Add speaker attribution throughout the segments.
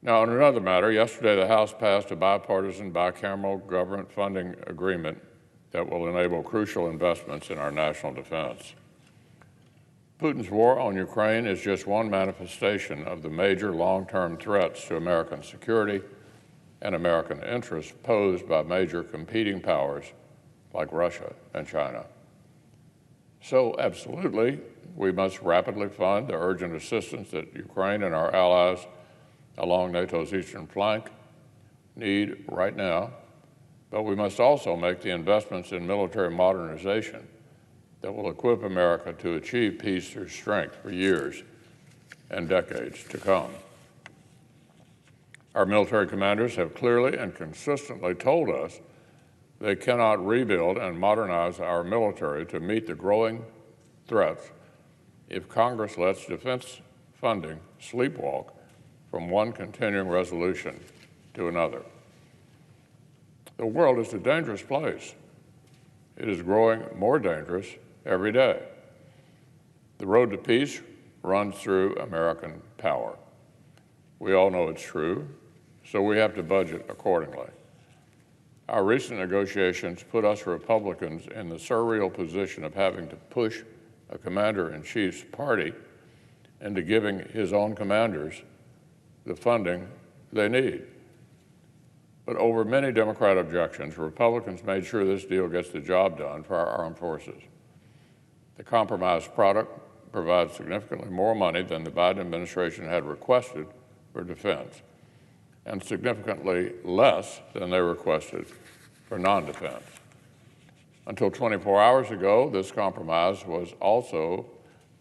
Speaker 1: Now, on another matter, yesterday the House passed a bipartisan, bicameral government funding agreement that will enable crucial investments in our national defense. Putin's war on Ukraine is just one manifestation of the major long-term threats to American security and American interests posed by major competing powers like Russia and China. So, absolutely, we must rapidly fund the urgent assistance that Ukraine and our allies along NATO's eastern flank need right now, but we must also make the investments in military modernization that will equip America to achieve peace through strength for years and decades to come. Our military commanders have clearly and consistently told us they cannot rebuild and modernize our military to meet the growing threats if Congress lets defense funding sleepwalk from one continuing resolution to another. The world is a dangerous place. It is growing more dangerous every day. The road to peace runs through American power. We all know it's true, so we have to budget accordingly. Our recent negotiations put us Republicans in the surreal position of having to push a commander-in-chief's party into giving his own commanders the funding they need. But over many Democrat objections, Republicans made sure this deal gets the job done for our armed forces. The compromise product provides significantly more money than the Biden administration had requested for defense, and significantly less than they requested for non-defense. Until 24 hours ago, this compromise was also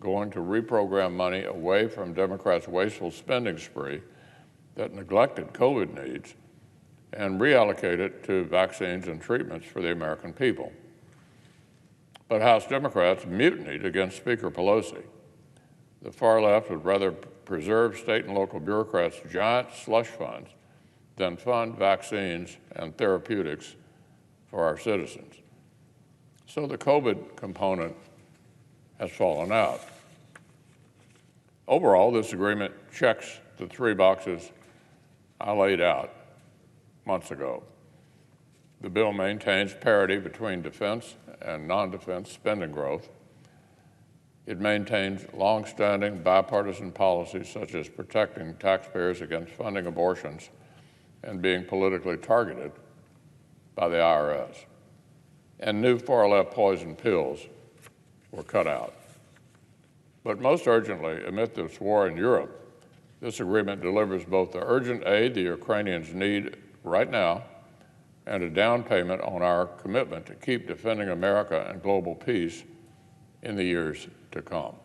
Speaker 1: going to reprogram money away from Democrats' wasteful spending spree that neglected COVID needs and reallocate it to vaccines and treatments for the American people. But House Democrats mutinied against Speaker Pelosi. The far left would rather preserve state and local bureaucrats' giant slush funds than fund vaccines and therapeutics for our citizens. So the COVID component has fallen out. Overall, this agreement checks the three boxes I laid out months ago. The bill maintains parity between defense and non-defense spending growth. It maintains long-standing bipartisan policies such as protecting taxpayers against funding abortions and being politically targeted by the IRS. And new far-left poison pills were cut out. But most urgently, amid this war in Europe, this agreement delivers both the urgent aid the Ukrainians need right now and a down payment on our commitment to keep defending America and global peace in the years to come.